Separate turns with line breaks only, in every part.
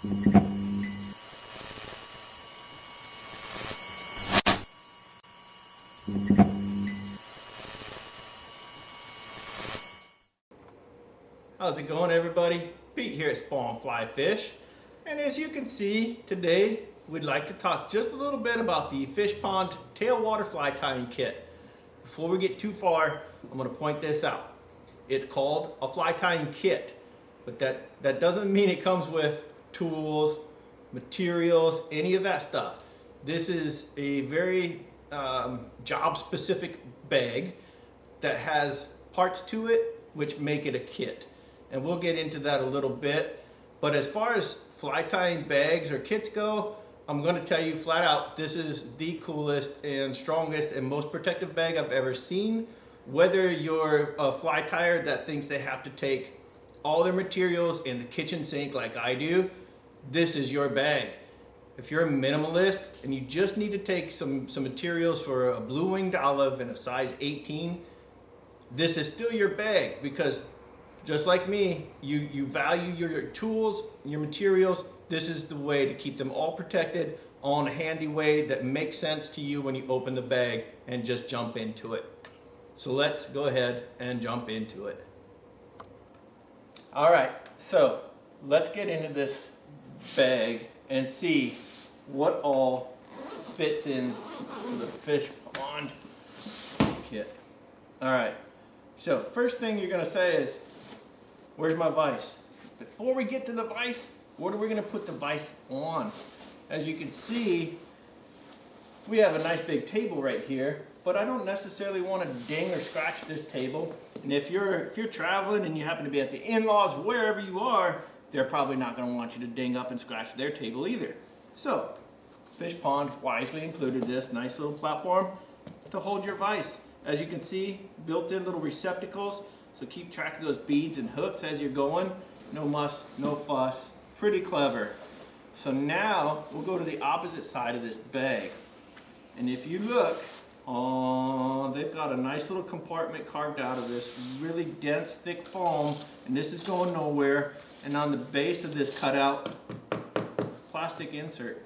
How's it going, everybody? Pete here at Spawn Fly Fish, and as you can see today we'd like to talk just a little bit about the Fishpond Tailwater Fly Tying Kit. Before we get too far, I'm going to point this out. It's called a fly tying kit, but that doesn't mean it comes with tools, materials, any of that stuff. This is a very job specific bag that has parts to it which make it a kit. And we'll get into that a little bit. But as far as fly tying bags or kits go, I'm going to tell you flat out, this is the coolest and strongest and most protective bag I've ever seen. Whether you're a fly tyer that thinks they have to take all their materials in the kitchen sink like I do, this is your bag. If you're a minimalist and you just need to take some materials for a blue winged olive in a size 18, this is still your bag, because just like me, you value your tools, your materials. This is the way to keep them all protected, all in a handy way that makes sense to you when you open the bag and just jump into it. So let's go ahead and jump into it. All right, so let's get into this bag and see what all fits in the Fishpond kit. All right, so first thing you're gonna say is, where's my vise? Before we get to the vise, what are we going to put the vise on? As you can see, we have a nice big table right here, but I don't necessarily want to ding or scratch this table. And if you're traveling and you happen to be at the in-laws, wherever you are, they're probably not going to want you to ding up and scratch their table either. So, Fishpond wisely included this nice little platform to hold your vise. As you can see, built-in little receptacles. So keep track of those beads and hooks as you're going. No muss, no fuss. Pretty clever. So now we'll go to the opposite side of this bag. And if you look, they've got a nice little compartment carved out of this really dense, thick foam. And this is going nowhere. And on the base of this cutout, plastic insert.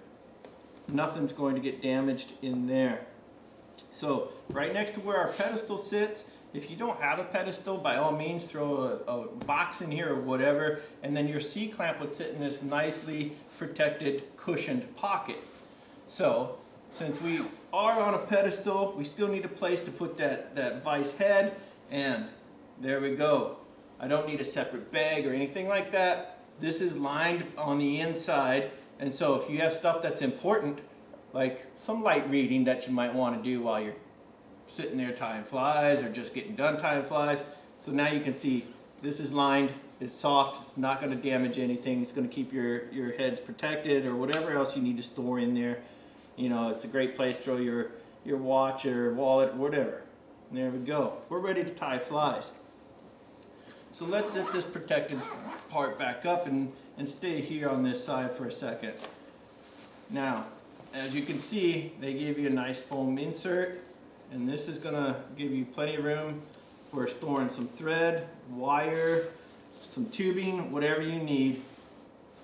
Nothing's going to get damaged in there. So right next to where our pedestal sits, if you don't have a pedestal, by all means throw a box in here or whatever, and then your C-clamp would sit in this nicely protected cushioned pocket. So since we are on a pedestal, we still need a place to put that vise head, and there we go. I don't need a separate bag or anything like that. This is lined on the inside, and so if you have stuff that's important, like some light reading that you might want to do while you're sitting there tying flies or just getting done tying flies. So now you can see this is lined, it's soft, it's not going to damage anything, it's going to keep your heads protected or whatever else you need to store in there. You know, it's a great place to throw your watch or wallet, whatever. And there we go. We're ready to tie flies. So let's zip this protected part back up and stay here on this side for a second. Now, as you can see, they gave you a nice foam insert. And this is going to give you plenty of room for storing some thread, wire, some tubing, whatever you need,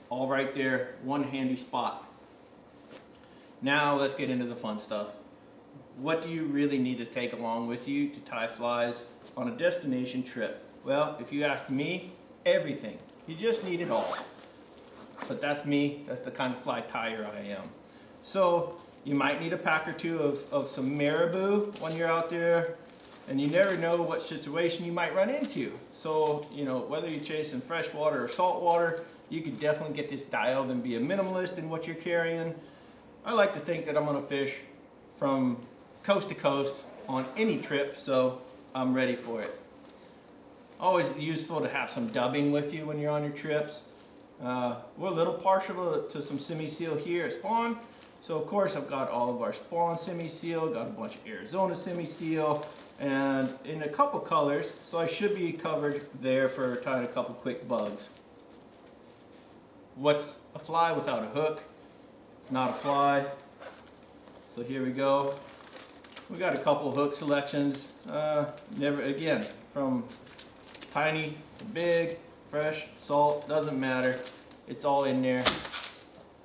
all right there, one handy spot. Now let's get into the fun stuff. What do you really need to take along with you to tie flies on a destination trip? Well, if you ask me, everything. You just need it all. But that's me, that's the kind of fly tyer I am. So you might need a pack or two of some marabou when you're out there, and you never know what situation you might run into. So, you know, whether you're chasing freshwater or saltwater, you could definitely get this dialed and be a minimalist in what you're carrying. I like to think that I'm going to fish from coast to coast on any trip, so I'm ready for it. Always useful to have some dubbing with you when you're on your trips. We're a little partial to some semi-seal here at Spawn. So of course I've got all of our Spawn semi-seal, got a bunch of Arizona semi-seal, and in a couple colors, so I should be covered there for tying a couple quick bugs. What's a fly without a hook? It's not a fly. So here we go. We got a couple hook selections. Again, from tiny to big, fresh, salt, doesn't matter. It's all in there.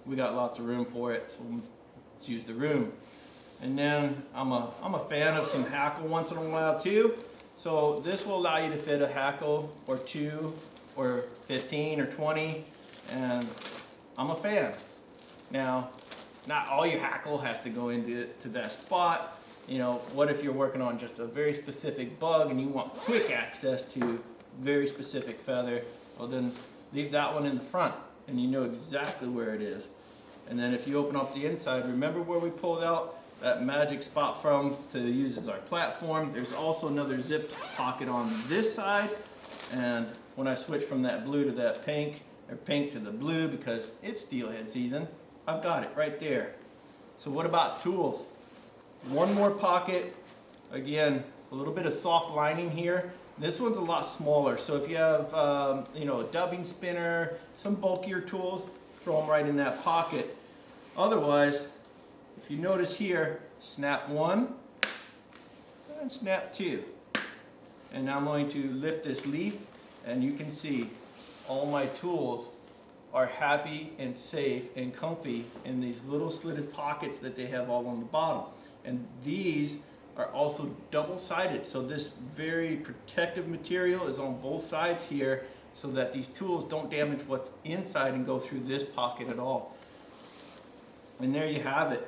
we got lots of room for it, so let's use the room. And then I'm a fan of some hackle once in a while too. So this will allow you to fit a hackle or 2 or 15 or 20, and I'm a fan. Now, not all your hackle have to go into that spot. You know, what if you're working on just a very specific bug and you want quick access to very specific feather? Well, then leave that one in the front and you know exactly where it is. And then if you open up the inside, remember where we pulled out that magic spot from to use as our platform. There's also another zipped pocket on this side, and when I switch from that blue to that pink, or pink to the blue because it's steelhead season, I've got it right there. So what about tools? One more pocket, again, a little bit of soft lining here. This one's a lot smaller, so if you have you know, a dubbing spinner, some bulkier tools, throw them right in that pocket. Otherwise, if you notice here, snap 1 and snap 2. And now I'm going to lift this leaf, and you can see all my tools are happy and safe and comfy in these little slitted pockets that they have all on the bottom. And these are also double-sided, so this very protective material is on both sides here so that these tools don't damage what's inside and go through this pocket at all. And there you have it.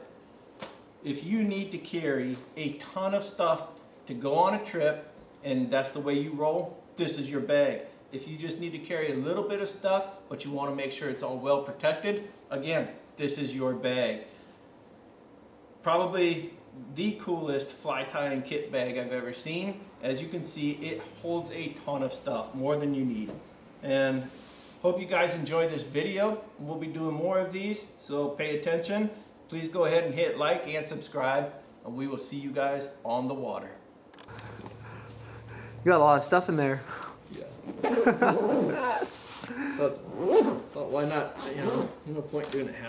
If you need to carry a ton of stuff to go on a trip and that's the way you roll, this is your bag. If you just need to carry a little bit of stuff but you want to make sure it's all well protected, again, this is your bag. Probably the coolest fly tying kit bag I've ever seen. As you can see, it holds a ton of stuff, more than you need. And hope you guys enjoy this video. We'll be doing more of these, so pay attention. Please go ahead and hit like and subscribe, and we will see you guys on the water.
You got a lot of stuff in there.
Yeah. Thought why not, you know, no point doing it half.